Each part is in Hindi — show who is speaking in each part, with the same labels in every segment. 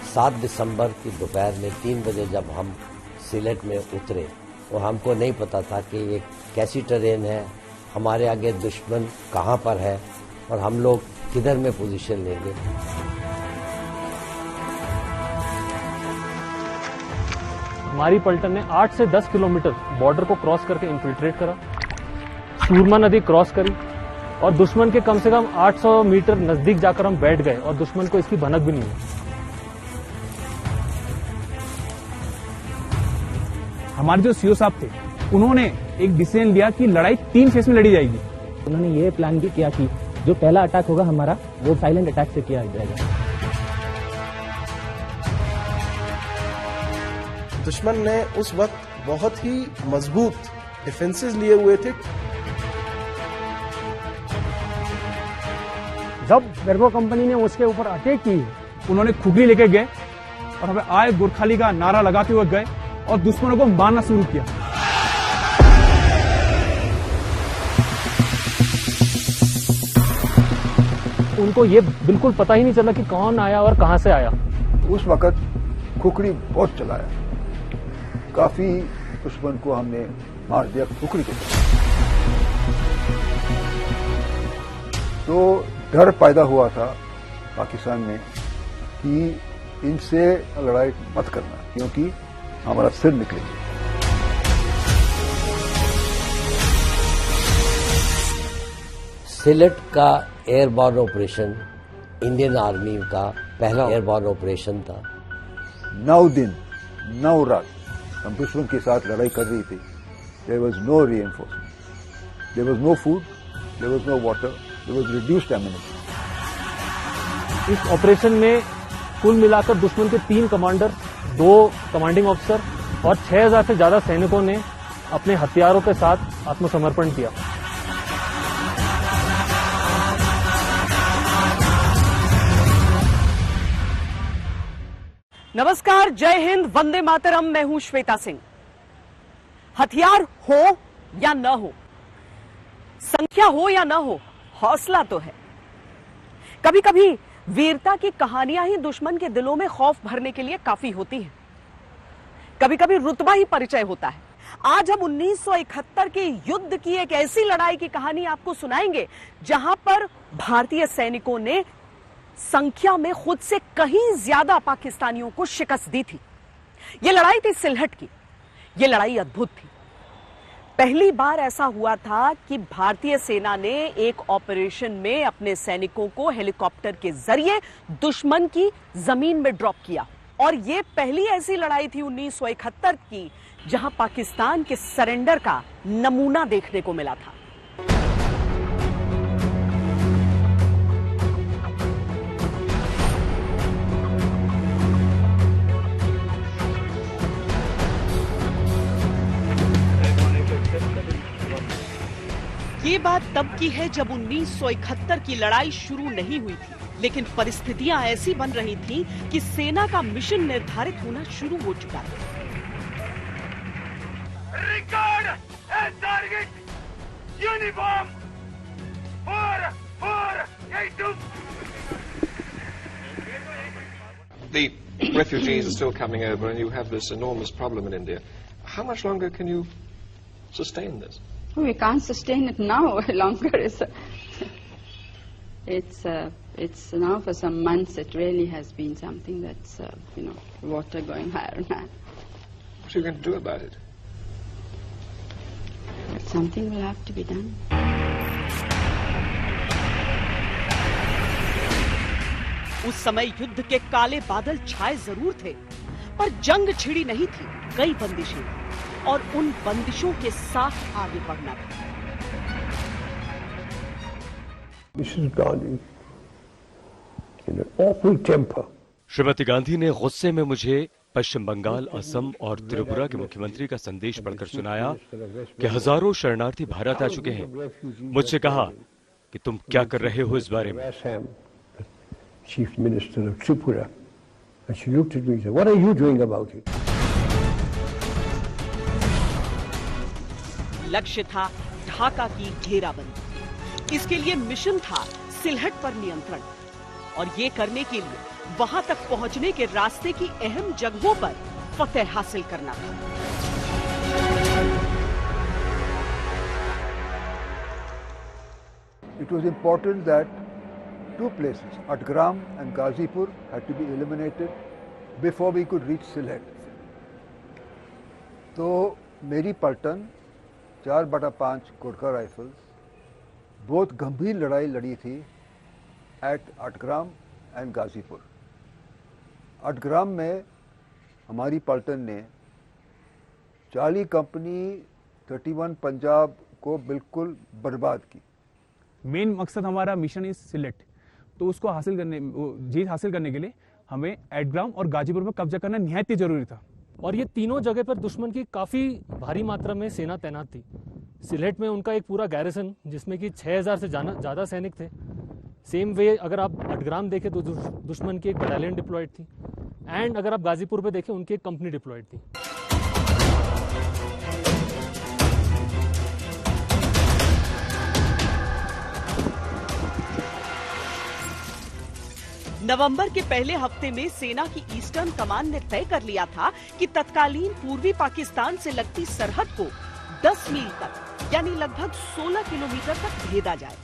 Speaker 1: 7 दिसंबर की दोपहर में 3 बजे जब हम सिलेट में उतरे तो हमको नहीं पता था कि ये कैसी ट्रेन है, हमारे आगे दुश्मन कहाँ पर है और हम लोग किधर में पोजीशन लेंगे।
Speaker 2: हमारी पलटन ने 8 से 10 किलोमीटर बॉर्डर को क्रॉस करके इन्फिल्ट्रेट करा, सूरमा नदी क्रॉस करी और दुश्मन के कम से कम 800 मीटर नजदीक जाकर हम बैठ गए और दुश्मन को इसकी भनक भी नहीं हुई।
Speaker 3: हमारे जो सीओ साहब थे उन्होंने एक डिसीजन लिया कि लड़ाई 3 फेज में लड़ी जाएगी।
Speaker 4: उन्होंने ये प्लान भी किया कि जो पहला अटैक होगा हमारा वो साइलेंट अटैक से किया जाएगा।
Speaker 5: दुश्मन ने उस वक्त बहुत ही मजबूत डिफेंसेस लिए हुए थे।
Speaker 3: जब बेरगो कंपनी ने उसके ऊपर अटैक की, उन्होंने खुगली लेके गए और हमें आए गोरखाली का नारा लगाते हुए गए और दुश्मनों को मारना शुरू किया।
Speaker 2: उनको ये बिल्कुल पता ही नहीं चला कि कौन आया और कहां से आया।
Speaker 6: उस वक्त खुखड़ी बहुत चलाया, काफी दुश्मन को हमने मार दिया खुखड़ी के। तो डर पैदा हुआ था पाकिस्तान में कि इनसे लड़ाई मत करना क्योंकि हमारा सिर निकलेगा।
Speaker 1: सिलेट का एयरबॉर्न ऑपरेशन इंडियन आर्मी का पहला एयरबॉर्न ऑपरेशन था।
Speaker 6: 9 दिन 9 रात हम दुश्मन के साथ लड़ाई कर रही थी। There was no reinforcement, there was no food, there was no water, there was reduced ammunition.
Speaker 2: इस ऑपरेशन में कुल मिलाकर दुश्मन के 3 कमांडर, 2 कमांडिंग ऑफिसर और 6000 से ज्यादा सैनिकों ने अपने हथियारों के साथ आत्मसमर्पण किया।
Speaker 7: नमस्कार, जय हिंद, वंदे मातरम। मैं हूं श्वेता सिंह। हथियार हो या न हो, संख्या हो या न हो, हौसला तो है। कभी कभी वीरता की कहानियां ही दुश्मन के दिलों में खौफ भरने के लिए काफी होती हैं। कभी कभी रुतबा ही परिचय होता है। आज हम 1971 के युद्ध की एक ऐसी लड़ाई की कहानी आपको सुनाएंगे जहां पर भारतीय सैनिकों ने संख्या में खुद से कहीं ज्यादा पाकिस्तानियों को शिकस्त दी थी। यह लड़ाई थी सिलहट की। यह लड़ाई अद्भुत थी। पहली बार ऐसा हुआ था कि भारतीय सेना ने एक ऑपरेशन में अपने सैनिकों को हेलीकॉप्टर के जरिए दुश्मन की जमीन में ड्रॉप किया। और यह पहली ऐसी लड़ाई थी 1971 की जहां पाकिस्तान के सरेंडर का नमूना देखने को मिला था। ये बात तब की है जब 1971 की लड़ाई शुरू नहीं हुई थी, लेकिन परिस्थितियां ऐसी बन रही थीं कि सेना का मिशन निर्धारित होना शुरू हो चुका था।
Speaker 8: Record and target uniform 4482.
Speaker 9: The refugees are still coming over and you have this enormous problem in India. How much longer can you sustain this?
Speaker 10: We can't sustain it now longer. It's now for some months. It really has been something that's water going higher and higher.
Speaker 9: What are you going to do about it?
Speaker 10: But something will have to be done.
Speaker 7: उस समय युद्ध के काले बादल छाए जरूर थे, पर जंग छिड़ी नहीं थी। कई बंदिशें और उन बंदिशों के साथ आगे बढ़ना था।
Speaker 6: Mrs. Gandhi, in an awful temper.
Speaker 11: Shrimati Gandhi ने गुस्से में मुझे पश्चिम बंगाल, असम और त्रिपुरा के मुख्यमंत्री का संदेश पढ़कर सुनाया कि हजारों शरणार्थी भारत आ चुके हैं। मुझसे कहा कि तुम क्या कर रहे हो इस बारे में।
Speaker 6: Chief Minister of Tripura, and she looked at me and said, "What are you doing about it?"
Speaker 7: लक्ष्य था ढाका की घेराबंदी। इसके लिए मिशन था सिलहट पर नियंत्रण। और ये करने के लिए वहां तक पहुंचने के रास्ते की अहम जगहों पर फतेह हासिल करना था।
Speaker 6: It was important that two places, Atgram and Ghazipur, had to be eliminated before we could reach Sylhet. तो मेरी पलटन 4/5 गोरखा राइफल्स बहुत गंभीर लड़ाई लड़ी थी एट अटग्राम एंड गाजीपुर। अटग्राम में हमारी पलटन ने चार्ली कंपनी 31 पंजाब को बिल्कुल बर्बाद की।
Speaker 3: मेन मकसद हमारा मिशन इज सिलेट, तो उसको हासिल करने, जीत हासिल करने के लिए हमें एटग्राम और गाजीपुर पर कब्जा करना निहायत ही जरूरी था।
Speaker 2: और ये तीनों जगह पर दुश्मन की काफी भारी मात्रा में सेना तैनात थी। सिलेट में उनका एक पूरा गैरिसन जिसमें कि 6000 से ज्यादा सैनिक थे। सेम वे अगर आप अटग्राम देखें तो दुश्मन की एक बटालियन डिप्लॉयड थी, एंड अगर आप गाजीपुर पे देखें उनकी एक कंपनी डिप्लॉयड थी।
Speaker 7: नवंबर के पहले हफ्ते में सेना की ईस्टर्न कमान ने तय कर लिया था कि तत्कालीन पूर्वी पाकिस्तान से लगती सरहद को 10 मील तक यानी लगभग 16 किलोमीटर तक भेदा जाए,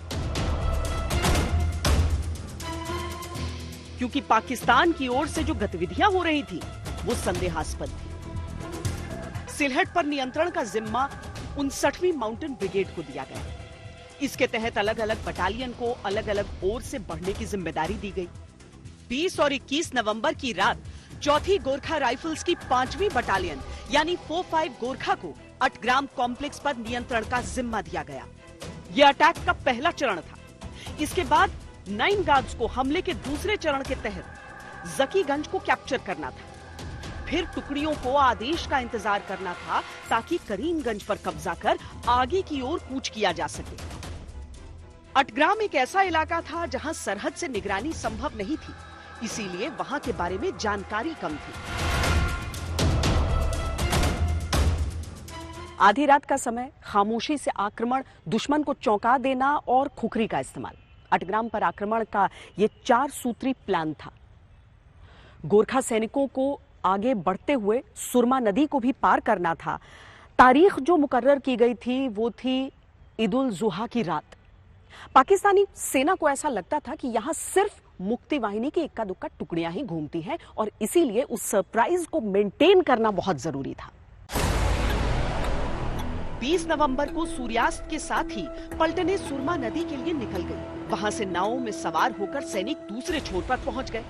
Speaker 7: क्योंकि पाकिस्तान की ओर से जो गतिविधियां हो रही थी वो संदेहास्पद थी। सिलहट पर नियंत्रण का जिम्मा 59वीं माउंटेन ब्रिगेड को दिया गया। इसके तहत अलग अलग बटालियन को अलग अलग ओर से बढ़ने की जिम्मेदारी दी गई। 20 और 21 नवंबर की रात 4थी गोरखा राइफल्स की 5वीं बटालियन यानी 45 गोरखा को अटग्राम कॉम्प्लेक्स पर नियंत्रण का जिम्मा दिया गया। यह अटैक का पहला चरण था। इसके बाद 9 गार्ड्स को हमले के दूसरे चरण के तहत जकीगंज को कैप्चर करना था। फिर टुकड़ियों को आदेश का इंतजार करना था ताकि करीमगंज पर कब्जा कर आगे की ओर कूच किया जा सके। अटग्राम एक ऐसा इलाका था जहां सरहद से निगरानी संभव नहीं थी, इसीलिए वहां के बारे में जानकारी कम थी। आधी रात का समय, खामोशी से आक्रमण, दुश्मन को चौंका देना और खुखरी का इस्तेमाल। अटग्राम पर आक्रमण का ये 4 सूत्री प्लान था। गोरखा सैनिकों को आगे बढ़ते हुए सुरमा नदी को भी पार करना था। तारीख जो मुकर्रर की गई थी वो थी ईद उल जुहा की रात। पाकिस्तानी सेना को ऐसा लगता था कि यहां सिर्फ मुक्ति वाहिनी की इक्का दुक्का टुकड़ियां ही घूमती हैं और इसीलिए उस सरप्राइज को मेंटेन करना बहुत जरूरी था। 20 नवंबर को सूर्यास्त के साथ ही पलटनें सुरमा नदी के लिए निकल गई। वहां से नावों में सवार होकर सैनिक दूसरे छोर पर पहुंच गए।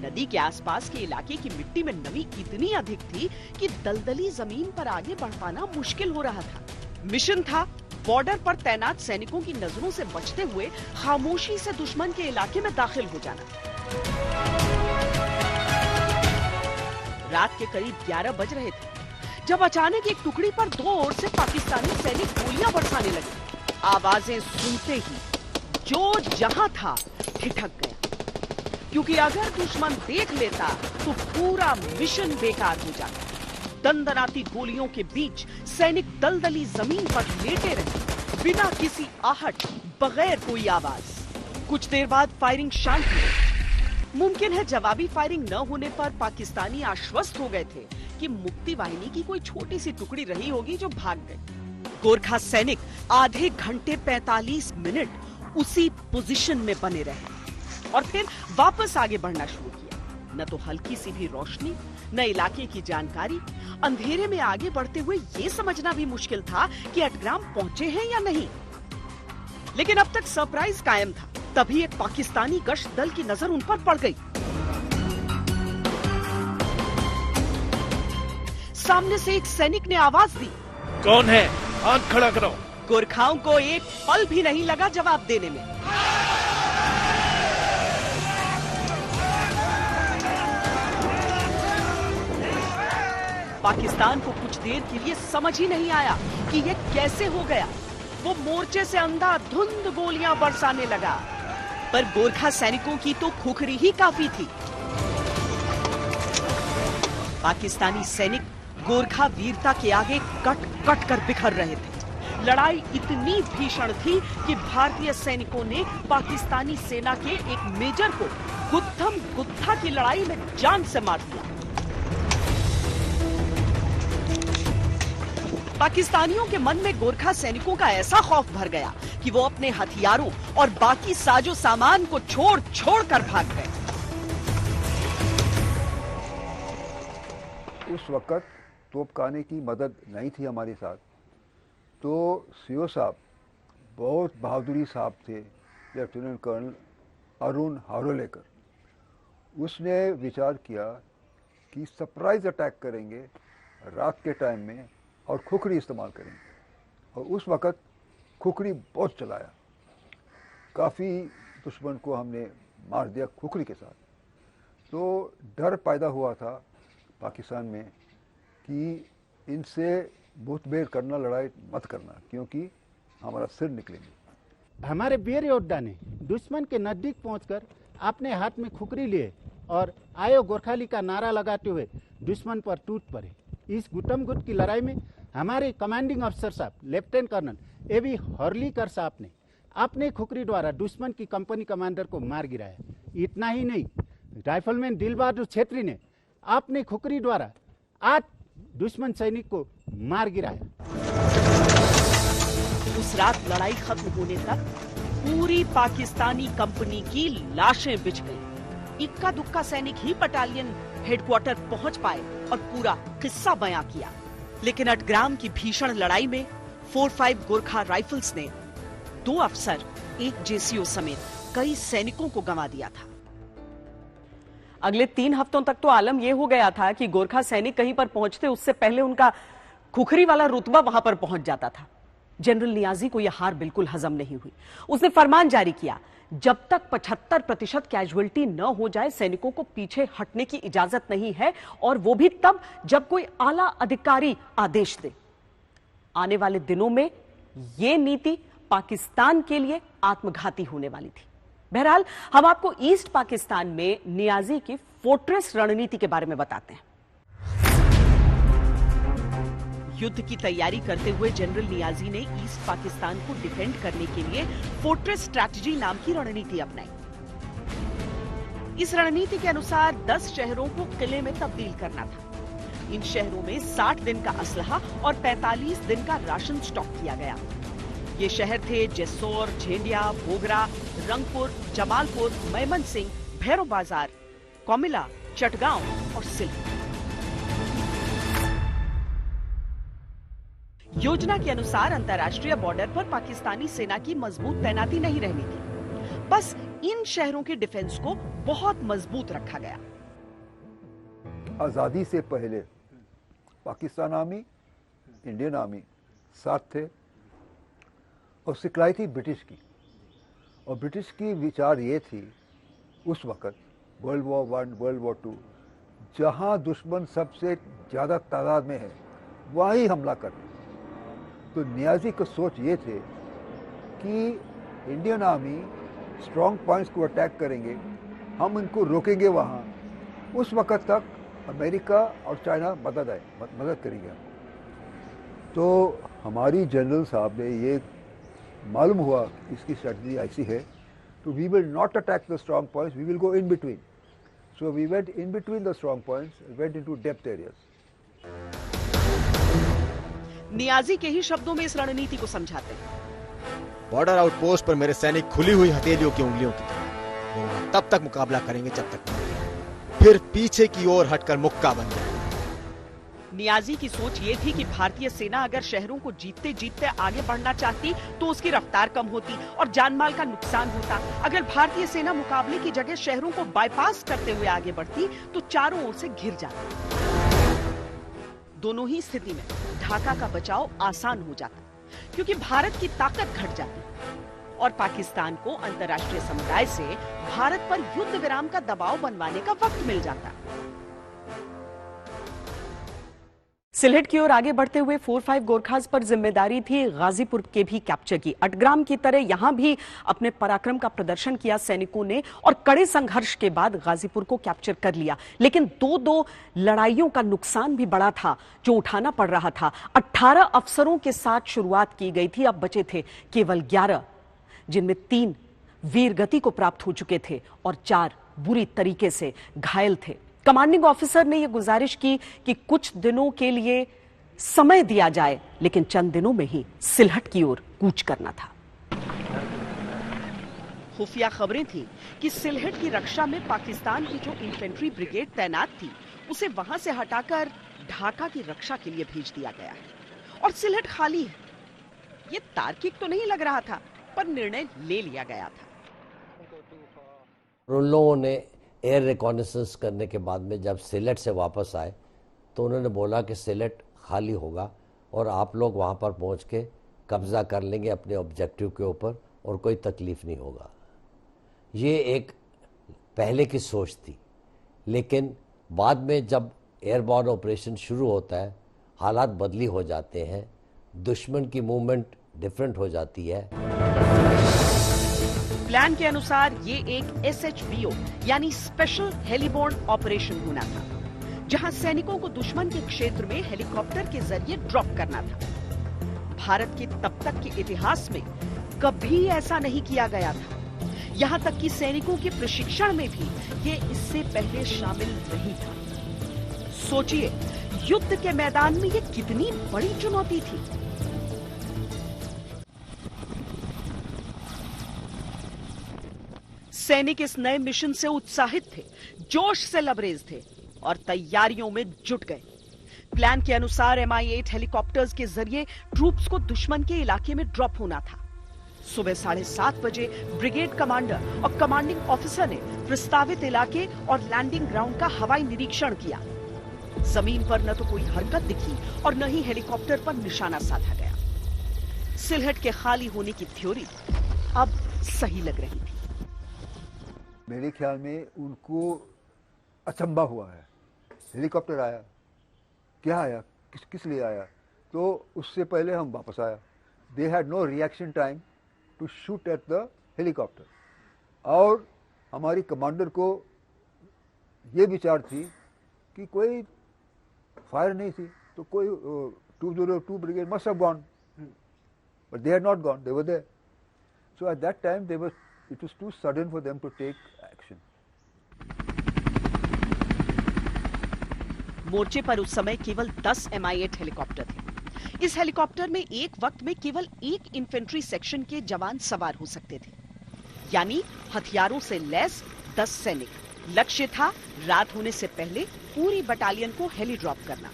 Speaker 7: नदी के आसपास के इलाके की मिट्टी में नमी इतनी अधिक थी कि दलदली जमीन पर आगे बढ़ पाना मुश्किल हो रहा था। मिशन था बॉर्डर पर तैनात सैनिकों की नजरों से बचते हुए खामोशी से दुश्मन के इलाके में दाखिल हो जाना। रात के करीब 11 बज रहे थे जब अचानक एक टुकड़ी पर 2 ओर से पाकिस्तानी सैनिक गोलियां बरसाने लगे। आवाजें सुनते ही जो जहां था ठिठक गया, क्योंकि अगर दुश्मन देख लेता तो पूरा मिशन बेकार हो जाता। दंदनाती गोलियों के बीच सैनिक दलदली जमीन पर लेटे रहे, बिना किसी आहट, बगैर कोई आवाज। कुछ देर बाद फायरिंग शांत हुई। मुमकिन है जवाबी फायरिंग न होने पर पाकिस्तानी आश्वस्त हो गए थे कि मुक्ति वाहिनी की कोई छोटी सी टुकड़ी रही होगी जो भाग गई। गोरखा सैनिक आधे घंटे 45 मिनट उसी पोजीशन में बने रहे और फिर वापस आगे बढ़ना शुरू किया। न तो हल्की सी भी रोशनी, न इलाके की जानकारी। अंधेरे में आगे बढ़ते हुए ये समझना भी मुश्किल था कि अटग्राम पहुंचे हैं या नहीं। लेकिन अब तक सरप्राइज कायम था। तभी एक पाकिस्तानी गश्त दल की नजर उन पर पड़ गई। सामने से एक सैनिक ने आवाज दी,
Speaker 8: कौन है? हाथ खड़ा करो।
Speaker 7: गोरखाओं को एक पल भी नहीं लगा जवाब देने में। पाकिस्तान को कुछ देर के लिए समझ ही नहीं आया कि ये कैसे हो गया। वो मोर्चे से अंधाधुंध गोलियां बरसाने लगा, पर गोरखा सैनिकों की तो खुखरी ही काफी थी। पाकिस्तानी सैनिक गोरखा वीरता के आगे कट कट कर बिखर रहे थे। लड़ाई इतनी भीषण थी कि भारतीय सैनिकों ने पाकिस्तानी सेना के एक मेजर को गुत्थम गुत्था की लड़ाई में जान से मार दिया। पाकिस्तानियों के मन में गोरखा सैनिकों का ऐसा खौफ भर गया कि वो अपने हथियारों और बाकी साजो सामान को छोड़ छोड़ कर भाग गए।
Speaker 6: उस वक्त तोपखाने की मदद नहीं थी हमारे साथ, तो सीओ साहब बहुत बहादुरी साहब थे, लेफ्टिनेंट कर्नल अरुण हारोलेकर। उसने विचार किया कि सरप्राइज अटैक करेंगे रात के टाइम में और खुखरी इस्तेमाल करेंगे। और उस वक्त खुखरी बहुत चलाया, काफ़ी दुश्मन को हमने मार दिया खुखरी के साथ। तो डर पैदा हुआ था पाकिस्तान में कि इनसे मुठभेड़ करना, लड़ाई मत करना, क्योंकि हमारा सिर निकलेंगे।
Speaker 12: हमारे वीर योद्धा ने दुश्मन के नजदीक पहुंचकर अपने हाथ में खुखरी लिए और आयो गोरखाली का नारा लगाते हुए दुश्मन पर टूट पड़े। इस गुटम गुट की लड़ाई में हमारे कमांडिंग अफसर साहब लेफ्टिनेंट कर्नल एवी हॉर्लीकर साहब ने अपने खुखरी द्वारा दुश्मन की कंपनी कमांडर को मार गिराया। इतना ही नहीं, राइफलमैन दिल बहादुर छेत्री ने अपने खुखरी द्वारा 8 दुश्मन सैनिक को मार गिराया।
Speaker 7: उस रात लड़ाई खत्म होने तक पूरी पाकिस्तानी कंपनी की लाशें बिछ गईं। इक्का दुक्का सैनिक ही बटालियन हेडक्वार्टर पहुंच पाए और पूरा किस्सा बयां किया। लेकिन अटग्राम की भीषण लड़ाई में 45 गोरखा राइफल्स ने 2 अफसर, 1 जेसीओ समेत कई सैनिकों को गंवा दिया था। अगले 3 हफ्तों तक तो आलम यह हो गया था कि गोरखा सैनिक कहीं पर पहुंचते उससे पहले उनका खुखरी वाला रुतबा वहां पर पहुंच जाता था। जनरल नियाजी को यह हार बिल्कुल हजम नहीं हुई। उसने फरमान जारी किया, जब तक 75% कैजुअल्टी न हो जाए सैनिकों को पीछे हटने की इजाजत नहीं है, और वो भी तब जब कोई आला अधिकारी आदेश दे। आने वाले दिनों में यह नीति पाकिस्तान के लिए आत्मघाती होने वाली थी। बहरहाल हम आपको ईस्ट पाकिस्तान में नियाजी की फोर्ट्रेस रणनीति के बारे में बताते हैं। युद्ध की तैयारी करते हुए जनरल नियाजी ने ईस्ट पाकिस्तान को डिफेंड करने के लिए फोर्ट्रेस स्ट्रैटेजी नाम की रणनीति अपनाई। इस रणनीति के अनुसार 10 शहरों को किले में तब्दील करना था। इन शहरों में 60 दिन का असलहा और 45 दिन का राशन स्टॉक किया गया। ये शहर थे जेसोर, झेंडिया, बोगरा, रंगपुर, जमालपुर, मेमन सिंह, भैरव बाजार, कोमिला, चटगांव और सिल्क। योजना के अनुसार अंतर्राष्ट्रीय बॉर्डर पर पाकिस्तानी सेना की मजबूत तैनाती नहीं रहनी थी, बस इन शहरों के डिफेंस को बहुत मजबूत रखा गया।
Speaker 6: आजादी से पहले पाकिस्तान आर्मी, इंडियन आर्मी साथ थे और सिखलाई थी ब्रिटिश की। और ब्रिटिश की विचार ये थी उस वक़्त वर्ल्ड वॉर 1, वर्ल्ड वॉर 2, जहाँ दुश्मन सबसे ज़्यादा तादाद में है वहीं हमला करना। तो नियाजी की सोच ये थे कि इंडियन आर्मी स्ट्रॉन्ग पॉइंट्स को अटैक करेंगे, हम इनको रोकेंगे वहाँ। उस वक़्त तक अमेरिका और चाइना मदद करेंगे। तो हमारी जनरल साहब ने ये मालूम हुआ इसकी स्ट्रेटजी ऐसी है, तो we will not attack the strong points, we will go in between. So we went in between the strong points, went into depth areas.
Speaker 7: Niazi के ही शब्दों में इस रणनीति को समझाते हैं।
Speaker 13: बॉर्डर आउटपोस्ट पर मेरे सैनिक खुली हुई हथेलियों की उंगलियों की तरह तब तक मुकाबला करेंगे जब तक फिर पीछे की ओर हटकर मुक्का बन जाए।
Speaker 7: नियाजी की सोच ये थी कि भारतीय सेना अगर शहरों को जीतते जीतते आगे बढ़ना चाहती तो उसकी रफ्तार कम होती और जानमाल का नुकसान होता। अगर भारतीय सेना मुकाबले की जगह शहरों को बाईपास करते हुए आगे बढ़ती तो चारों ओर से घिर जाती। दोनों ही स्थिति में ढाका का बचाव आसान हो जाता, क्योंकि भारत की ताकत घट जाती और पाकिस्तान को अंतर्राष्ट्रीय समुदाय से भारत पर युद्ध विराम का दबाव बनवाने का वक्त मिल जाता। सिलहट की ओर आगे बढ़ते हुए 4-5 गोरखास पर जिम्मेदारी थी गाजीपुर के भी कैप्चर की। अटग्राम की तरह यहां भी अपने पराक्रम का प्रदर्शन किया सैनिकों ने और कड़े संघर्ष के बाद गाजीपुर को कैप्चर कर लिया। लेकिन दो लड़ाइयों का नुकसान भी बड़ा था जो उठाना पड़ रहा था। 18 अफसरों के साथ शुरुआत की गई थी, अब बचे थे केवल 11, जिनमें 3 वीरगति को प्राप्त हो चुके थे और 4 बुरी तरीके से घायल थे। कमांडिंग ऑफिसर ने यह गुजारिश की कि कुछ दिनों के लिए समय दिया जाए, लेकिन चंद दिनों में ही सिलहट की ओर कूच करना था। खुफिया खबरें थी कि सिलहट की रक्षा में पाकिस्तान की जो इन्फेंट्री ब्रिगेड तैनात थी उसे वहां से हटाकर ढाका की रक्षा के लिए भेज दिया गया है और सिलहट खाली है। ये तार्किक तो नहीं लग रहा था, पर निर्णय ले लिया गया था।
Speaker 1: उन लोगों ने एयर रिकॉनेसेंस करने के बाद में जब सिलहट से वापस आए तो उन्होंने बोला कि सिलहट खाली होगा और आप लोग वहाँ पर पहुँच के कब्जा कर लेंगे अपने ऑब्जेक्टिव के ऊपर और कोई तकलीफ नहीं होगा। ये एक पहले की सोच थी, लेकिन बाद में जब एयरबॉर्न ऑपरेशन शुरू होता है हालात बदली हो जाते हैं, दुश्मन की मूवमेंट डिफरेंट हो जाती है।
Speaker 7: प्लान के अनुसार ये एक SHBO यानी स्पेशल हेलीबोर्न ऑपरेशन होना था, जहां सैनिकों को दुश्मन के क्षेत्र में हेलीकॉप्टर के जरिए ड्रॉप करना था। भारत के तब तक के इतिहास में कभी ऐसा नहीं किया गया था। यहां तक कि सैनिकों के प्रशिक्षण में भी ये इससे पहले शामिल नहीं था। सोचिए, युद्ध के मैदान में ये कितनी बड़ी चुनौती थी। सैनिक इस नए मिशन से उत्साहित थे, जोश से लबरेज थे और तैयारियों में जुट गए। प्लान के अनुसार Mi-8 हेलीकॉप्टर्स के जरिए ट्रूप्स को दुश्मन के इलाके में ड्रॉप होना था। सुबह 7:30 बजे ब्रिगेड कमांडर और कमांडिंग ऑफिसर ने प्रस्तावित इलाके और लैंडिंग ग्राउंड का हवाई निरीक्षण किया। जमीन पर न तो कोई हरकत दिखी और न ही हेलीकॉप्टर पर निशाना साधा गया। सिलहट के खाली होने की थ्योरी अब सही लग रही थी।
Speaker 6: मेरे ख्याल में उनको अचंभा हुआ है, हेलीकॉप्टर आया, क्या आया, किस लिए आया, तो उससे पहले हम वापस आया। They had no reaction time to shoot at the helicopter. और हमारी कमांडर को ये विचार थी कि कोई फायर नहीं थी तो कोई 202 brigade must have gone, but they had not gone, they were there. So at that time they were it was too sudden for them to take action.
Speaker 7: मोर्चे पर उस समय केवल 10 Mi-8 हेलीकॉप्टर थे। इस हेलीकॉप्टर में एक वक्त में केवल एक इन्फेंट्री सेक्शन के जवान सवार हो सकते थे, यानी हथियारों से लैस 10 सैनिक। लक्ष्य था रात होने से पहले पूरी बटालियन को हेली ड्रॉप करना।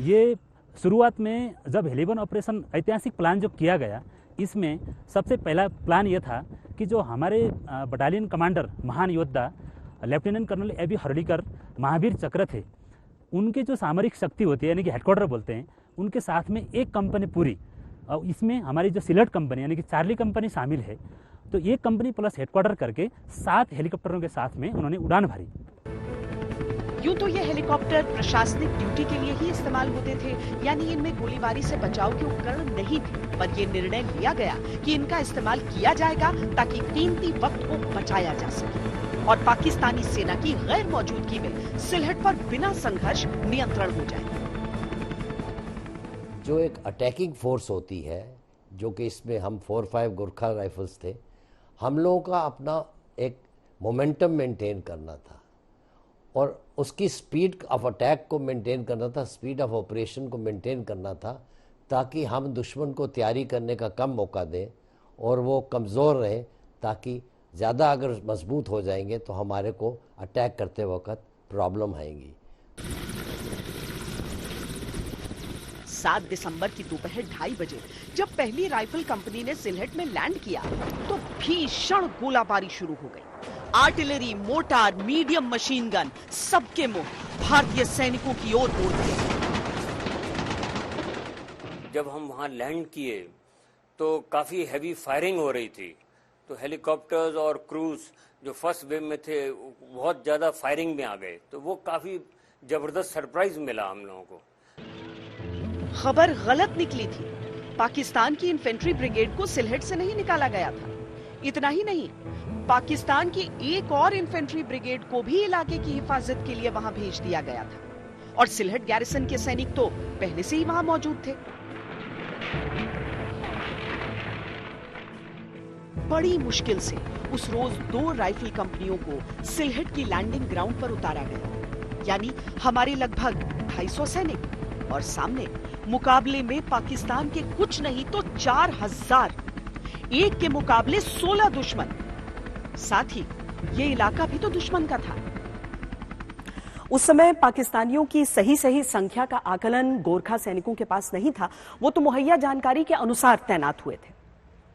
Speaker 4: ये शुरुआत में जब हेलीबोर्न ऑपरेशन ऐतिहासिक प्लान जो किया गया, इसमें सबसे पहला प्लान यह था कि जो हमारे बटालियन कमांडर महान योद्धा lieutenant colonel A.B. Hardikar Mahavir चक्र थे, उनके जो सामरिक शक्ति होती है यानी कि हेडक्वार्टर बोलते हैं, उनके साथ में एक कंपनी पूरी, और इसमें हमारी जो सिलहट कंपनी यानी कि चार्ली कंपनी शामिल है, तो ये कंपनी प्लस हेडक्वार्टर करके 7 हेलीकॉप्टरों के साथ में उन्होंने उड़ान भरी।
Speaker 7: यूं तो ये हेलीकॉप्टर प्रशासनिक ड्यूटी के लिए ही इस्तेमाल होते थे, यानी इनमें गोलीबारी से बचाव के उपकरण नहीं थे, पर यह निर्णय लिया गया कि इनका इस्तेमाल किया जाएगा ताकि कीमती वक्त को बचाया जा सके और पाकिस्तानी सेना की गैर मौजूदगी में सिलहट पर बिना संघर्ष नियंत्रण हो जाए।
Speaker 1: जो एक अटैकिंग फोर्स होती है, जो कि इसमें हम 4-5 गोरखा राइफल्स थे, हम लोगों का अपना एक मोमेंटम मेंटेन करना था और उसकी स्पीड ऑफ अटैक को मेंटेन करना था, स्पीड ऑफ ऑपरेशन को मेंटेन करना था, ताकि हम दुश्मन को तैयारी करने का कम मौका दें और वो कमज़ोर रहे, ताकि ज़्यादा अगर मजबूत हो जाएंगे तो हमारे को अटैक करते वक्त प्रॉब्लम आएंगी।
Speaker 7: 7 दिसंबर की दोपहर 2:30 बजे जब पहली राइफल कंपनी ने सिलहट में लैंड किया तो भीषण गोलाबारी शुरू हो गई। Artillery, mortar, medium machine gun, सबके मुंह भारतीय सैनिकों की ओर मोड़ दिए।
Speaker 14: जब हम वहां लैंड किए तो काफी हैवी फायरिंग हो रही थी, तो हेलीकॉप्टर्स और क्रूज जो फर्स्ट वेव में थे बहुत ज्यादा फायरिंग में आ गए, तो वो काफी जबरदस्त सरप्राइज मिला हम लोगों को।
Speaker 7: खबर गलत निकली थी। पाकिस्तान की इन्फेंट्री ब्रिगेड को सिलहट से नहीं निकाला गया था। इतना ही नहीं, पाकिस्तान की एक और इन्फेंट्री ब्रिगेड को भी इलाके की हिफाजत के लिए वहां भेज दिया गया था और सिलहट गैरिसन के सैनिक तो पहले से ही वहां मौजूद थे। बड़ी मुश्किल से उस रोज 2 राइफल कंपनियों को सिलहट की लैंडिंग ग्राउंड पर उतारा गया, यानी हमारे लगभग 250 सैनिक और सामने मुकाबले में पाकिस्तान के कुछ नहीं तो 4000, एक के मुकाबले 16 दुश्मन। साथ ही ये इलाका भी तो दुश्मन का था। उस समय पाकिस्तानियों की सही संख्या का आकलन गोरखा सैनिकों के पास नहीं था, वो तो मुहैया जानकारी के अनुसार तैनात हुए थे।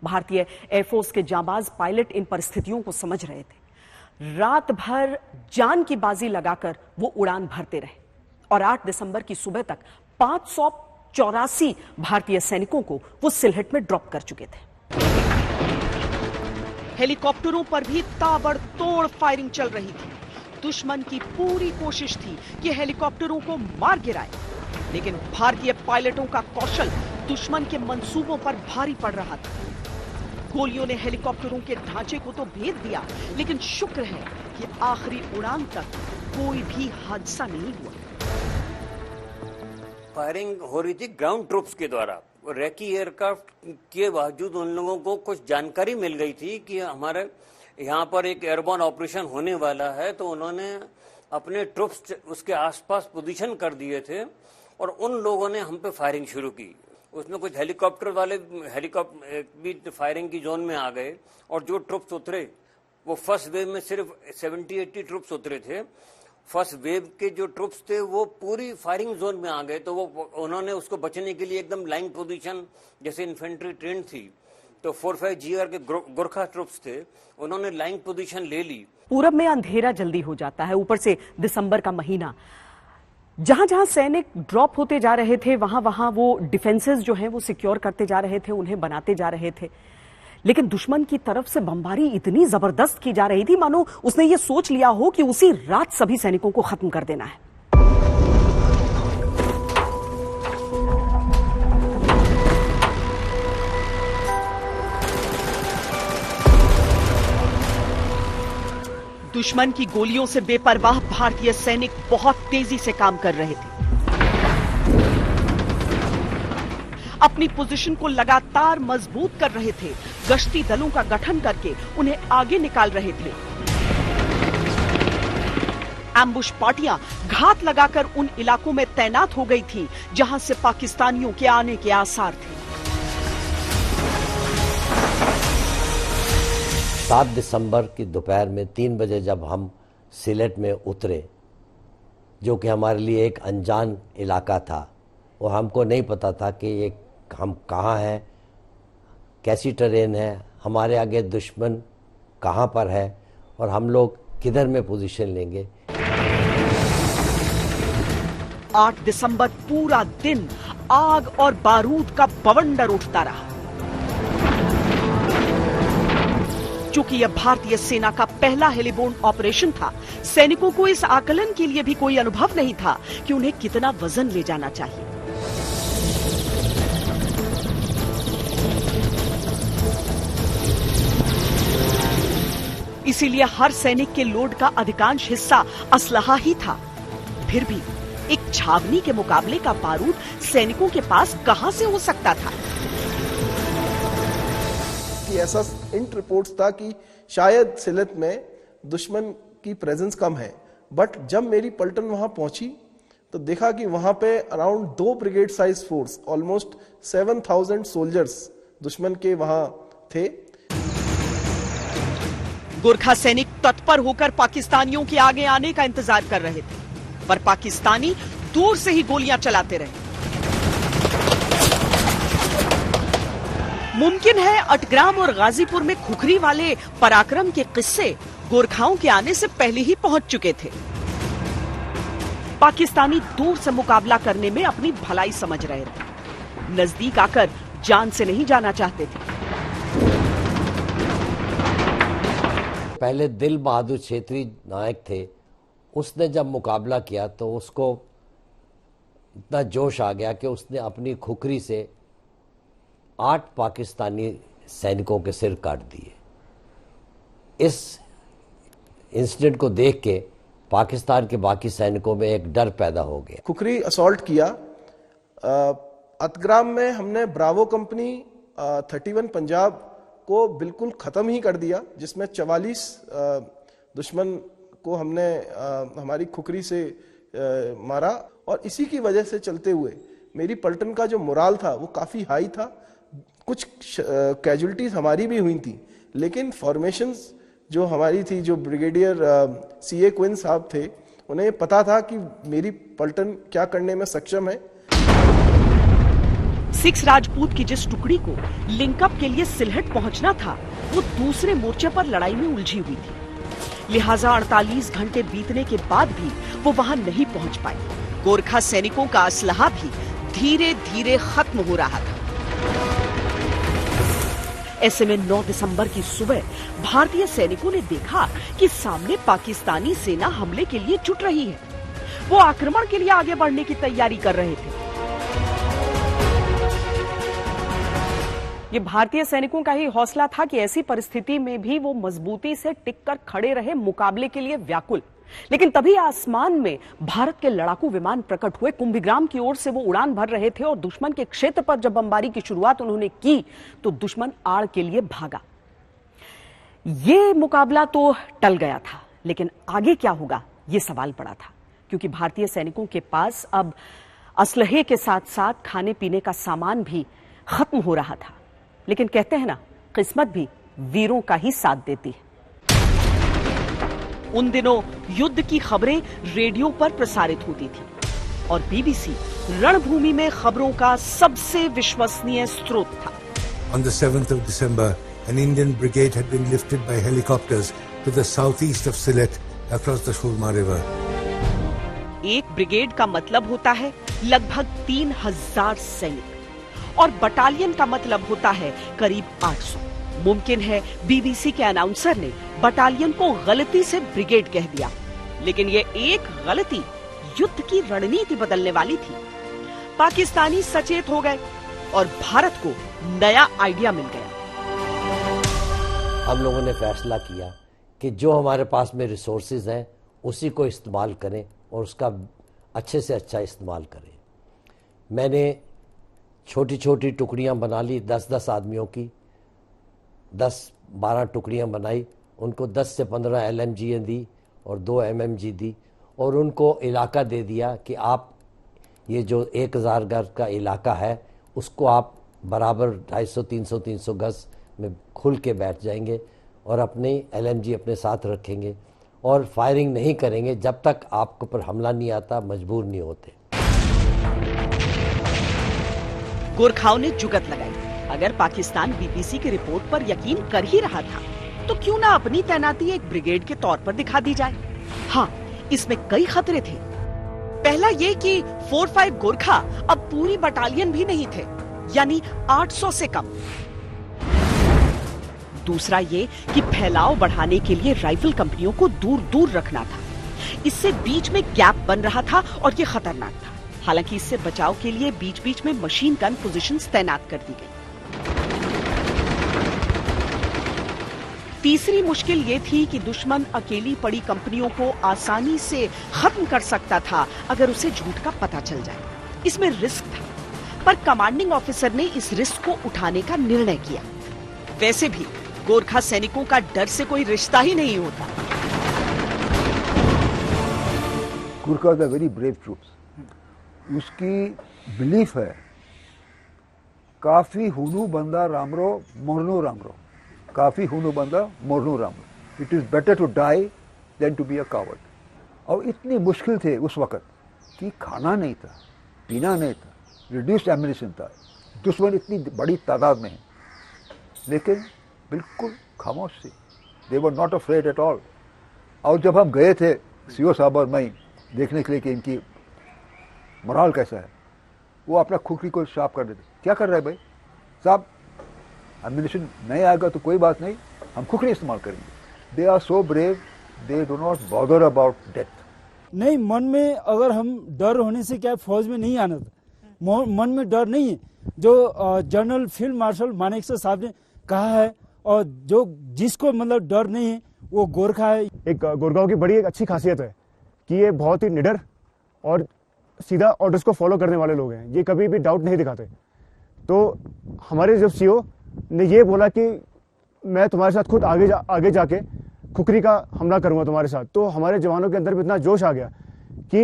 Speaker 7: भारतीय एयरफोर्स के जांबाज पायलट इन परिस्थितियों को समझ रहे थे। रात भर जान की बाजी लगाकर वो उड़ान भरते रहे और 8 दिसंबर की सुबह तक 584 भारतीय सैनिकों को वो सिलहट में ड्रॉप कर चुके थे। हेलीकॉप्टरों पर भी ताबड़तोड़ फायरिंग चल रही थी। दुश्मन की पूरी कोशिश थी कि हेलीकॉप्टरों को मार गिराए, लेकिन भारतीय पायलटों का कौशल दुश्मन के मंसूबों पर भारी पड़ रहा था। गोलियों ने हेलीकॉप्टरों के ढांचे को तो भेद दिया, लेकिन शुक्र है कि आखिरी उड़ान तक कोई भी हादसा नहीं हुआ।
Speaker 14: फायरिंग हो रही थी ग्राउंड ट्रूप्स के द्वारा। रैकी एयरक्राफ्ट के बावजूद उन लोगों को कुछ जानकारी मिल गई थी कि हमारे यहाँ पर एक एयरबॉर्न ऑपरेशन होने वाला है, तो उन्होंने अपने ट्रूप्स उसके आसपास पोजीशन कर दिए थे और उन लोगों ने हम पे फायरिंग शुरू की। उसमें कुछ हेलीकॉप्टर वाले भी फायरिंग की जोन में आ गए और जो ट्रूप्स उतरे वो फर्स्ट वेव में सिर्फ 70-80 ट्रूप्स उतरे थे। फर्स्ट वेव के जो ट्रूप्स थे वो पूरी फायरिंग जोन में आ गए, तो वो उन्होंने उसको बचने के लिए एकदम लाइन पोजीशन, जैसे इन्फेंट्री ट्रेन थी तो 4-5 GR के गोरखा ट्रूप्स थे, उन्होंने लाइन पोजीशन ले ली।
Speaker 7: पूरब में अंधेरा जल्दी हो जाता है, ऊपर से दिसंबर का महीना। जहां जहां सैनिक ड्रॉप होते जा रहे थे वहां वहां वो डिफेंसेस जो हैं वो सिक्योर करते जा रहे थे, उन्हें बनाते जा रहे थे। लेकिन दुश्मन की तरफ से बमबारी इतनी जबरदस्त की जा रही थी मानो उसने ये सोच लिया हो कि उसी रात सभी सैनिकों को खत्म कर देना है। दुश्मन की गोलियों से बेपरवाह भारतीय सैनिक बहुत तेजी से काम कर रहे थे। अपनी पोजीशन को लगातार मजबूत कर रहे थे, गश्ती दलों का गठन करके उन्हें आगे निकाल रहे थे। एम्बुश पार्टियां घात लगाकर उन इलाकों में तैनात हो गई थी जहां से पाकिस्तानियों के आने के आसार थे।
Speaker 1: 7 दिसंबर की दोपहर में 3 बजे जब हम सिलहट में उतरे, जो कि हमारे लिए एक अनजान इलाका था, और हमको नहीं पता था कि ये हम कहाँ हैं, कैसी ट्रेन है, हमारे आगे दुश्मन कहाँ पर है और हम लोग किधर में पोजीशन लेंगे।
Speaker 7: 8 दिसंबर पूरा दिन आग और बारूद का बवंडर उठता रहा। चूंकि यह भारतीय सेना का पहला हेलीबोर्न ऑपरेशन था, सैनिकों को इस आकलन के लिए भी कोई अनुभव नहीं था कि उन्हें कितना वजन ले जाना चाहिए। इसीलिए हर सैनिक के लोड का अधिकांश हिस्सा असलहा ही था। फिर भी एक छावनी के मुकाबले का बारूद सैनिकों के पास कहां से हो सकता था?
Speaker 5: कि ऐसा इंट रिपोर्ट्स था कि शायद सिलहट में दुश्मन की प्रेजेंस कम है, बट जब मेरी पलटन वहां पहुंची तो देखा कि वहां पे around 2 brigade size force, almost 7000 soldiers दुश्मन के वहां थे।
Speaker 7: गोरखा सैनिक तत्पर होकर पाकिस्तानियों के आगे आने का इंतजार कर रहे थे, पर पाकिस्तानी दूर से ही गोलियां चलाते रहे। मुमकिन है अटग्राम और गाजीपुर में खुखरी वाले पराक्रम के किस्से गोरखाओं के आने से पहले ही पहुंच चुके थे। पाकिस्तानी दूर से मुकाबला करने में अपनी भलाई समझ रहे थे, नजदीक आकर जान से नहीं जाना चाहते थे।
Speaker 1: पहले दिल बहादुर छेत्री नायक थे, उसने जब मुकाबला किया तो उसको इतना जोश आ गया कि उसने अपनी खुखरी से 8 पाकिस्तानी सैनिकों के सिर काट दिए। इस इंसिडेंट को देख के पाकिस्तान के बाकी सैनिकों में एक डर पैदा हो गया।
Speaker 5: खुखरी असॉल्ट किया। अतग्राम में हमने ब्रावो कंपनी 31 पंजाब को बिल्कुल खत्म ही कर दिया, जिसमें 44 दुश्मन को हमने हमारी खुखरी से मारा। और इसी की वजह से चलते हुए मेरी पलटन का जो मोराल था वो काफ़ी हाई था। कुछ कैजुअलिटीज हमारी भी हुई थी, लेकिन फॉर्मेशंस जो हमारी थी, जो ब्रिगेडियर सीए क्विन साहब थे, उन्हें पता था कि मेरी पलटन क्या करने में सक्षम है।
Speaker 7: 6 राजपूत की जिस टुकड़ी को लिंकअप के लिए सिलहट पहुंचना था, वो दूसरे मोर्चे पर लड़ाई में उलझी हुई थी। लिहाजा 48 घंटे बीतने के बाद भी वो वहां नहीं पहुंच पाए। गोरखा सैनिकों का असलहा भी धीरे धीरे खत्म हो रहा था। ऐसे में 9 दिसंबर की सुबह भारतीय सैनिकों ने देखा कि सामने पाकिस्तानी सेना हमले के लिए जुट रही है। वो आक्रमण के लिए आगे बढ़ने की तैयारी कर रहे थे। ये भारतीय सैनिकों का ही हौसला था कि ऐसी परिस्थिति में भी वो मजबूती से टिककर खड़े रहे, मुकाबले के लिए व्याकुल। लेकिन तभी आसमान में भारत के लड़ाकू विमान प्रकट हुए। कुंभीग्राम की ओर से वो उड़ान भर रहे थे और दुश्मन के क्षेत्र पर जब बमबारी की शुरुआत उन्होंने की तो दुश्मन आड़ के लिए भागा। ये मुकाबला तो टल गया था, लेकिन आगे क्या होगा ये सवाल पड़ा था, क्योंकि भारतीय सैनिकों के पास अब असलहे के साथ साथ खाने पीने का सामान भी खत्म हो रहा था। लेकिन कहते हैं ना, किस्मत भी वीरों का ही साथ देती है। उन दिनों युद्ध की खबरें रेडियो पर प्रसारित होती थी और बीबीसी रणभूमि में खबरों का सबसे विश्वसनीय स्रोत था।
Speaker 15: On the 7th of December, an Indian brigade had been lifted by helicopters to the southeast of Sylhet across the Surma River.
Speaker 7: एक ब्रिगेड का मतलब होता है लगभग 3000 सैनिक और बटालियन का मतलब होता है करीब 800। मुमकिन है बीबीसी के अनाउंसर ने बटालियन को गलती से ब्रिगेड कह दिया, लेकिन ये एक गलती युद्ध की रणनीति बदलने वाली थी। पाकिस्तानी सचेत हो गए और भारत को नया आइडिया मिल गया।
Speaker 1: हम लोगों ने फैसला किया कि जो हमारे पास में रिसोर्सेज हैं उसी को इस्तेमाल करें और उसका अच्छे से अच्छा इस्तेमाल करें। मैंने छोटी छोटी टुकड़ियां बना ली, 10-10 आदमियों की 10-12 टुकड़ियां बनाई। उनको 10 से 15 LMG दी और 2 MMG दी और उनको इलाका दे दिया कि आप ये जो 1000 गज का इलाका है उसको आप बराबर 250-300 गज में खुल के बैठ जाएंगे और अपनी LMG अपने साथ रखेंगे और फायरिंग नहीं करेंगे जब तक आपके ऊपर हमला नहीं आता, मजबूर नहीं होते।
Speaker 7: गोरखाओं ने जुगत लगाई, अगर पाकिस्तान बीबीसी की रिपोर्ट पर यकीन कर ही रहा था तो क्यों ना अपनी तैनाती एक ब्रिगेड के तौर पर दिखा दी जाए। हाँ, इसमें कई खतरे थे। पहला ये कि 4-5 गोरखा अब पूरी बटालियन भी नहीं थे, यानी 800 से कम। दूसरा ये कि फैलाव बढ़ाने के लिए राइफल कंपनियों को दूर दूर रखना था। इससे बीच में गैप बन रहा था और ये खतरनाक था। हालांकि इससे बचाव के लिए बीच बीच में मशीन गन पोजीशंस तैनात कर दी गई। तीसरी मुश्किल ये थी कि दुश्मन अकेली पड़ी कंपनियों को आसानी से खत्म कर सकता था अगर उसे झूठ का पता चल जाए। इसमें रिस्क था, पर कमांडिंग ऑफिसर ने इस रिस्क को उठाने का निर्णय किया। वैसे भी गोरखा सैनिकों का डर से कोई रिश्ता ही नहीं होता।
Speaker 6: Gurkhas are very brave troops. उसकी बिलीफ है काफी हुनु बंदा रामरो मोरनो रामरो, काफी हुनु बंदा मोरनो रामरो। It is better to die than to be a coward. और इतनी मुश्किल थे उस वक्त कि खाना नहीं था, पीना नहीं था, रिड्यूस्ड एम्यूनिशन था, दुश्मन इतनी बड़ी तादाद में है, लेकिन बिल्कुल खामोश थे। They were not afraid at all. और जब हम गए थे सीओ साहब और मैं देखने के लिए कि इनकी मोराल कैसा है, वो अपना खुखरी को शार्प कर देते। क्या कर रहे हैं भाई साहब, एम्यूनिशन नहीं आएगा तो कोई बात नहीं, हम खुखरी इस्तेमाल करेंगे। They are so brave, they do not bother about death.
Speaker 16: नहीं, मन में अगर हम डर होने से क्या फौज में नहीं आना था, मन में डर नहीं है। जो जनरल फील्ड मार्शल मानेकशॉ साहब ने कहा है और जो जिसको मतलब डर नहीं है वो गोरखा है।
Speaker 3: एक गोरखाओं की बड़ी एक अच्छी खासियत है कि ये बहुत ही निडर और सीधा ऑर्डर्स को फॉलो करने वाले लोग हैं। ये कभी भी डाउट नहीं दिखाते। तो हमारे जो सीओ ने ये बोला कि मैं तुम्हारे साथ खुद आगे जाके खुखरी का हमला करूंगा तुम्हारे साथ, तो हमारे जवानों के अंदर भी इतना जोश आ गया कि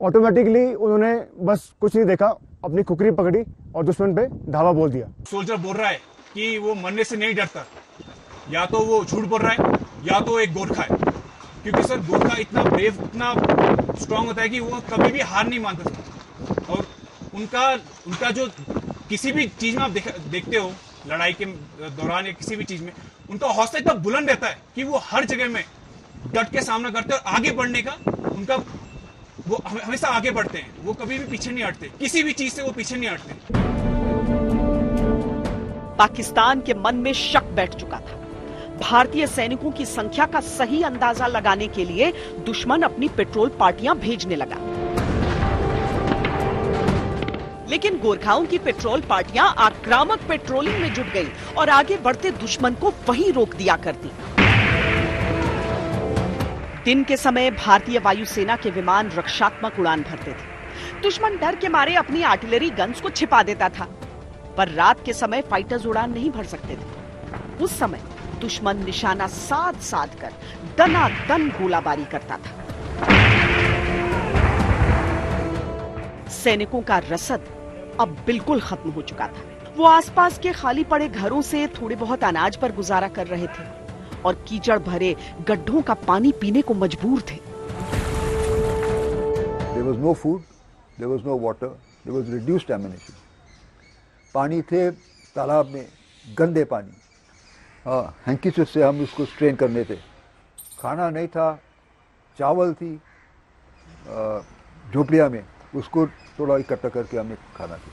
Speaker 3: ऑटोमेटिकली उन्होंने बस कुछ नहीं देखा, अपनी खुखरी पकड़ी और दुश्मन पे धावा बोल दिया। सोल्जर बोल रहा है कि वो मरने से नहीं डरता, या तो वो झूठ बोल रहा है या तो एक गोरखा है, क्योंकि सर गोरखा इतना ब्रेव, इतना स्ट्रांग होता है कि वो कभी भी हार नहीं मानता सर। और उनका जो किसी भी चीज में आप देखते हो, लड़ाई के दौरान या किसी भी चीज में, उनका हौसला इतना बुलंद रहता है कि वो हर जगह में डट के सामना करते हैं और आगे बढ़ने का उनका, वो हमेशा आगे बढ़ते हैं, वो कभी भी पीछे नहीं हटते, किसी भी चीज से वो पीछे नहीं हटते।
Speaker 7: पाकिस्तान के मन में शक बैठ चुका था। भारतीय सैनिकों की संख्या का सही अंदाजा लगाने के लिए दुश्मन अपनी पेट्रोल पार्टियां भेजने लगा, लेकिन गोरखाओं की पेट्रोल पार्टियां आक्रामक पेट्रोलिंग में जुट गई और आगे बढ़ते दुश्मन को वहीं रोक दिया करती। दिन के समय भारतीय वायुसेना के विमान रक्षात्मक उड़ान भरते थे। दुश्मन डर के मारे अपनी आर्टिलरी गन्स को छिपा देता था, पर रात के समय फाइटर्स उड़ान नहीं भर सकते थे। उस समय दुश्मन निशाना साध कर दनादन गोलाबारी करता था। सैनिकों का रसद अब बिल्कुल खत्म हो चुका था। वो आसपास के खाली पड़े घरों से थोड़े बहुत अनाज पर गुजारा कर रहे थे और कीचड़ भरे गड्ढों का पानी पीने को मजबूर थे।
Speaker 6: There was no food, there was no water, there was reduced ammunition. पानी थे तालाब में, गंदे पानी, हैंकीचेफ से हम उसको स्ट्रेन करने थे। खाना नहीं था, चावल थी झोपड़िया में, उसको थोड़ा इकट्ठा करके हमें खाना था।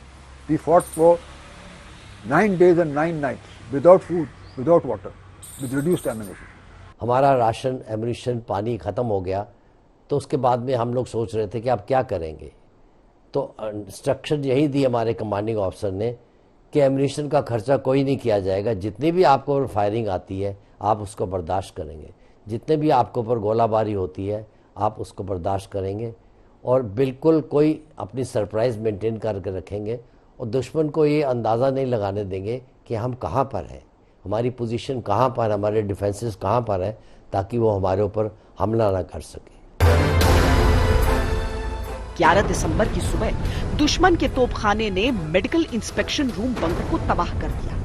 Speaker 6: We fought for 9 days and 9 nights without food, without water, with reduced ammunition.
Speaker 1: हमारा राशन, एम्यूनिशन, पानी खत्म हो गया, तो उसके बाद में हम लोग सोच रहे थे कि अब क्या करेंगे। तो इंस्ट्रक्शन यही दी हमारे कमांडिंग ऑफिसर ने कि एम्यूनिशन का खर्चा कोई नहीं किया जाएगा, जितनी भी आपको फायरिंग आती है आप उसको बर्दाश्त करेंगे, जितने भी आपके ऊपर गोलाबारी होती है आप उसको बर्दाश्त करेंगे और बिल्कुल कोई अपनी सरप्राइज मेंटेन करके रखेंगे और दुश्मन को ये अंदाज़ा नहीं लगाने देंगे कि हम कहाँ पर हैं, हमारी पोजीशन कहाँ पर, हमारे डिफेंसेस कहाँ पर है, ताकि वो हमारे ऊपर हमला ना कर सके।
Speaker 7: 11 दिसंबर की सुबह दुश्मन के तोपखाने ने मेडिकल इंस्पेक्शन रूम बंकर को तबाह कर दिया।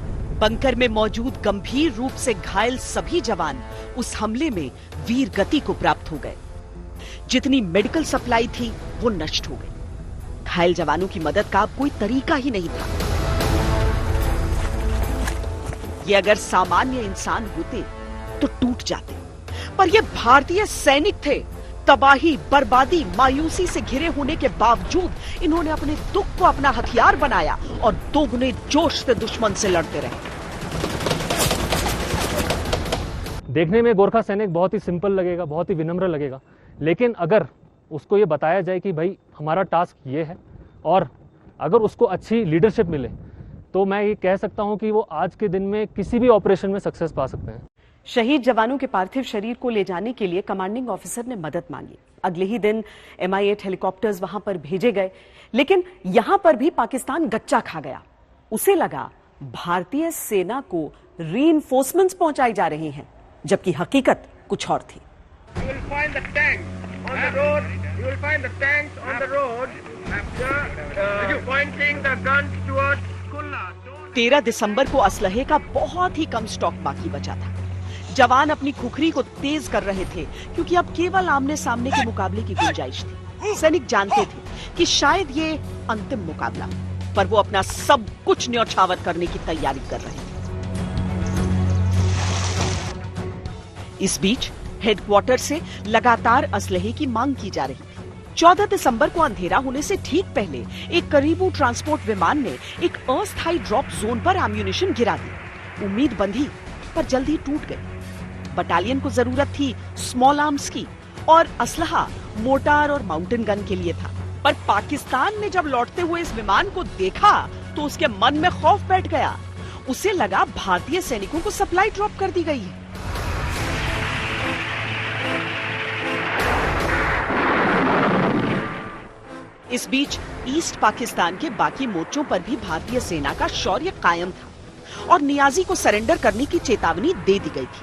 Speaker 7: बंकर में मौजूद गंभीर रूप से घायल सभी जवान उस हमले में वीर गति को प्राप्त हो गए। जितनी मेडिकल सप्लाई थी वो नष्ट हो गई। घायल जवानों की मदद का कोई तरीका ही नहीं था। ये अगर सामान्य इंसान होते तो टूट जाते, पर ये भारतीय सैनिक थे। तबाही, बर्बादी, मायूसी से घिरे होने के बावजूद इन्होंने अपने दुख को अपना हथियार बनाया और दोगुने जोश से दुश्मन से लड़ते रहे।
Speaker 2: देखने में गोरखा सैनिक बहुत ही सिंपल लगेगा, बहुत ही विनम्र लगेगा, लेकिन अगर उसको ये बताया जाए कि भाई हमारा टास्क ये है और अगर उसको अच्छी लीडरशिप मिले, तो मैं ये कह सकता हूं कि वो आज के दिन में किसी भी ऑपरेशन में सक्सेस पा सकते हैं।
Speaker 7: शहीद जवानों के पार्थिव शरीर को ले जाने के लिए कमांडिंग ऑफिसर ने मदद मांगी। अगले ही दिन MI-8 हेलीकॉप्टर्स वहां पर भेजे गए, लेकिन यहां पर भी पाकिस्तान गच्चा खा गया। उसे लगा भारतीय सेना को रीइंफोर्समेंट्स पहुंचाई जा रही हैं, जबकि हकीकत कुछ और थी। 13 दिसंबर को असलहे का बहुत ही कम स्टॉक बाकी बचा था। जवान अपनी खुखरी को तेज कर रहे थे, क्योंकि अब केवल आमने सामने के मुकाबले की गुंजाइश थी। सैनिक जानते थे कि शायद ये अंतिम मुकाबला, पर वो अपना सब कुछ न्यौछावर करने की तैयारी कर रहे थे। इस बीच हेडक्वार्टर से लगातार असलहे की मांग की जा रही थी। 14 दिसंबर को अंधेरा होने से ठीक पहले एक करीबू ट्रांसपोर्ट विमान ने एक अस्थायी ड्रॉप जोन पर एम्यूनिशन गिरा दी। उम्मीद बंधी, पर जल्दी टूट गई। बटालियन को जरूरत थी स्मॉल आर्म्स की और असलहा मोटार और माउंटेन गन के लिए था। पर पाकिस्तान ने जब लौटते हुए इस विमान को देखा तो उसके मन में खौफ बैठ गया। उसे लगा भारतीय सैनिकों को सप्लाई ड्रॉप कर दी गई है। इस बीच ईस्ट पाकिस्तान के बाकी मोर्चों पर भी भारतीय सेना का शौर्य कायम था और नियाजी को सरेंडर करने की चेतावनी दे दी गई थी।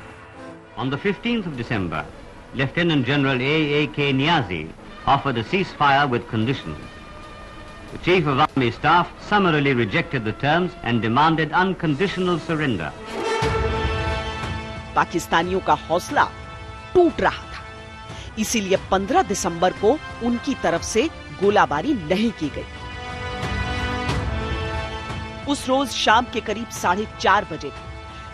Speaker 17: On the 15th of December, Lieutenant General A.A.K. Niazi offered a ceasefire with conditions. The Chief of Army Staff summarily rejected the terms and demanded unconditional surrender.
Speaker 7: पाकिस्तानियों का हौसला टूट रहा था, इसीलिए 15 दिसंबर को उनकी तरफ से गोलाबारी नहीं की गई। उस रोज शाम के करीब 4:30 बजे थे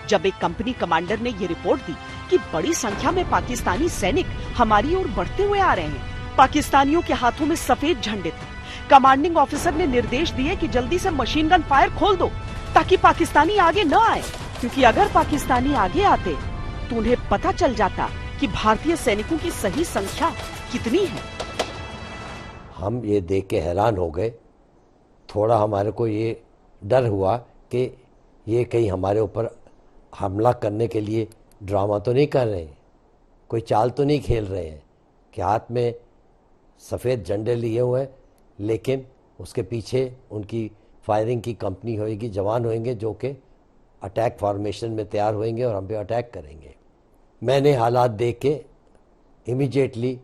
Speaker 7: जब एक कंपनी कमांडर ने ये रिपोर्ट दी कि बड़ी संख्या में पाकिस्तानी सैनिक हमारी ओर बढ़ते हुए आ रहे हैं। पाकिस्तानियों के हाथों में सफेद झंडे थे। कमांडिंग ऑफिसर ने निर्देश दिए कि जल्दी से मशीन गन फायर खोल दो ताकि पाकिस्तानी आगे न आए, क्योंकि अगर पाकिस्तानी आगे आते तो उन्हें पता चल जाता कि भारतीय सैनिकों की सही संख्या कितनी है।
Speaker 1: हम ये देख के हैरान हो गए। थोड़ा हमारे को ये डर हुआ कि ये कहीं हमारे ऊपर हमला करने के लिए ड्रामा तो नहीं कर रहे हैं, कोई चाल तो नहीं खेल रहे हैं कि हाथ में सफ़ेद झंडे लिए हुए हैं, लेकिन उसके पीछे उनकी फायरिंग की कंपनी होएगी, जवान होंगे जो कि अटैक फॉर्मेशन में तैयार होंगे और हम पे अटैक करेंगे। मैंने हालात देख के इमीडिएटली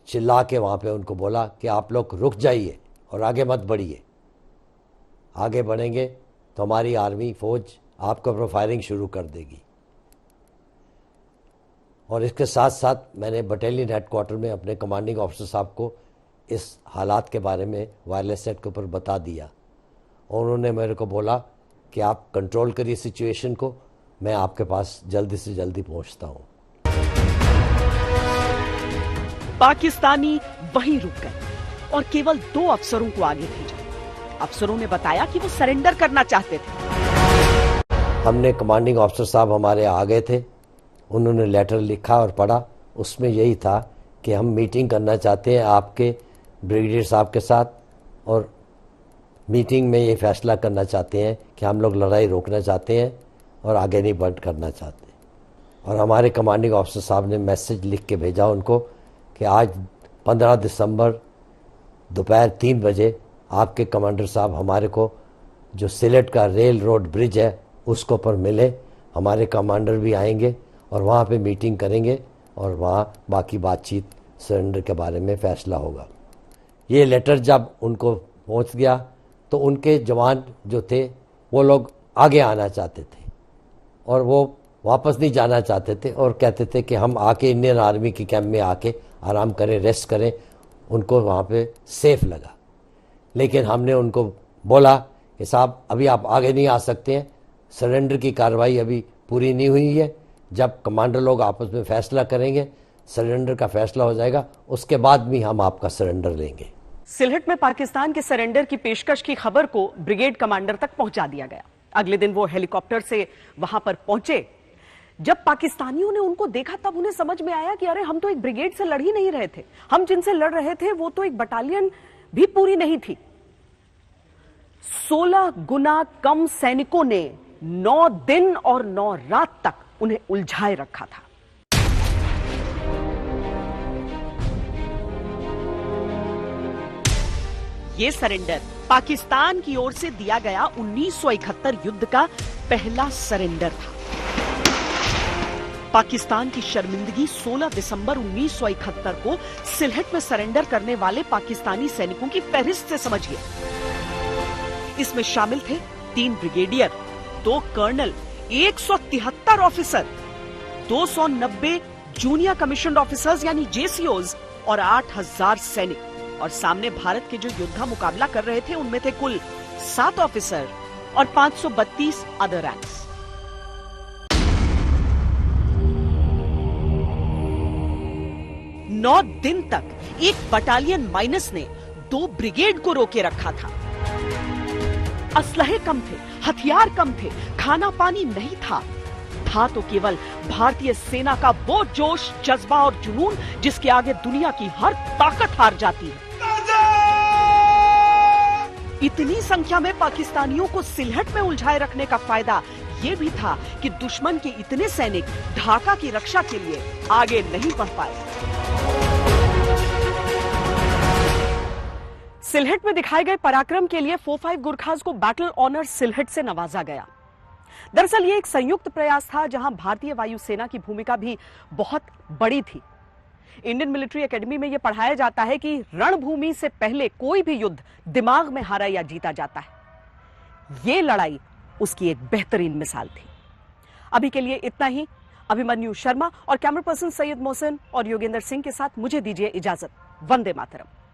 Speaker 1: चिल्ला के वहाँ पे उनको बोला कि आप लोग रुक जाइए और आगे मत बढ़िए। आगे बढ़ेंगे तो हमारी आर्मी फौज आपके ऊपर फायरिंग शुरू कर देगी। और इसके साथ साथ मैंने बटालियन हेडक्वार्टर में अपने कमांडिंग ऑफिसर साहब को इस हालात के बारे में वायरलेस सेट के ऊपर बता दिया और उन्होंने मेरे को बोला कि आप कंट्रोल करिए सिचुएशन को, मैं आपके पास जल्दी से जल्दी पहुंचता हूं।
Speaker 7: पाकिस्तानी वहीं रुक गए और केवल 2 अफसरों को आगे भेजा। अफसरों ने बताया कि वो सरेंडर करना चाहते थे।
Speaker 1: हमने कमांडिंग ऑफिसर साहब हमारे आ गए थे, उन्होंने लेटर लिखा और पढ़ा। उसमें यही था कि हम मीटिंग करना चाहते हैं आपके ब्रिगेडियर साहब के साथ और मीटिंग में ये फैसला करना चाहते हैं कि हम लोग लड़ाई रोकना चाहते हैं और आगे नहीं बढ़ करना चाहते। और हमारे कमांडिंग ऑफिसर साहब ने मैसेज लिख के भेजा उनको कि आज 15 दिसंबर दोपहर 3 बजे आपके कमांडर साहब हमारे को जो सिलेट का रेल रोड ब्रिज है उसको पर मिले, हमारे कमांडर भी आएंगे और वहाँ पे मीटिंग करेंगे और वहाँ बाकी बातचीत सरेंडर के बारे में फैसला होगा। ये लेटर जब उनको पहुँच गया तो उनके जवान जो थे वो लोग आगे आना चाहते थे और वो वापस नहीं जाना चाहते थे और कहते थे कि हम आके इंडियन आर्मी की कैंप में आके आराम करें, रेस्ट करें। उनको वहाँ पे सेफ लगा, लेकिन हमने उनको बोला कि साहब अभी आप आगे नहीं आ सकते हैं, सरेंडर की कार्रवाई अभी पूरी नहीं हुई है। जब कमांडर लोग आपस में फैसला करेंगे, सरेंडर का फैसला हो जाएगा, उसके बाद भी हम आपका सरेंडर लेंगे।
Speaker 7: सिलहट में पाकिस्तान के सरेंडर की पेशकश की खबर को ब्रिगेड कमांडर तक पहुंचा दिया गया। अगले दिन वो हेलीकॉप्टर से वहां पर पहुंचे। जब पाकिस्तानियों ने उनको देखा तब उन्हें समझ में आया कि अरे हम तो एक ब्रिगेड से लड़ ही नहीं रहे थे, हम जिनसे लड़ रहे थे वो तो एक बटालियन भी पूरी नहीं थी। 16 गुना कम सैनिकों ने 9 दिन और 9 रात तक उन्हें उलझाए रखा था। ये सरेंडर पाकिस्तान की ओर से दिया गया 1971 युद्ध का पहला सरेंडर था। पाकिस्तान की शर्मिंदगी 16 दिसंबर 1971 को सिलहट में सरेंडर करने वाले पाकिस्तानी सैनिकों की फहरिस्त से समझिए। इसमें शामिल थे 3 brigadier, 2 colonel, 173 officer, 290 junior commissioned officers यानी जेसीओज और 8000 सैनिक। और सामने भारत के जो योद्धा मुकाबला कर रहे थे उनमें थे कुल 7 ऑफिसर और 532 अदर रैंक्स। नौ दिन तक एक बटालियन माइनस ने 2 ब्रिगेड को रोके रखा था। असलहे कम थे, हथियार कम थे, खाना पानी नहीं था। था तो केवल भारतीय सेना का वो जोश, जज्बा और जुनून जिसके आगे दुनिया की हर ताकत हार जाती है। इतनी संख्या में पाकिस्तानियों को सिलहट में उलझाए रखने का फायदा ये भी था कि दुश्मन के इतने सैनिक ढाका की रक्षा के लिए आगे नहीं बढ़ पाए। सिलहट में दिखाए गए पराक्रम के लिए 45 गुरखाज को बैटल ऑनर सिलहट से नवाजा गया। दरअसल ये एक संयुक्त प्रयास था जहां भारतीय वायुसेना की भूमिका भी बहुत बड़ी थी। इंडियन मिलिट्री एकेडमी में यह पढ़ाया जाता है कि रणभूमि से पहले कोई भी युद्ध दिमाग में हारा या जीता जाता है। यह लड़ाई उसकी एक बेहतरीन मिसाल थी। अभी के लिए इतना ही। अभिमन्यु शर्मा और कैमरा पर्सन सैयद मोहसिन और योगेंद्र सिंह के साथ मुझे दीजिए इजाजत। वंदे मातरम।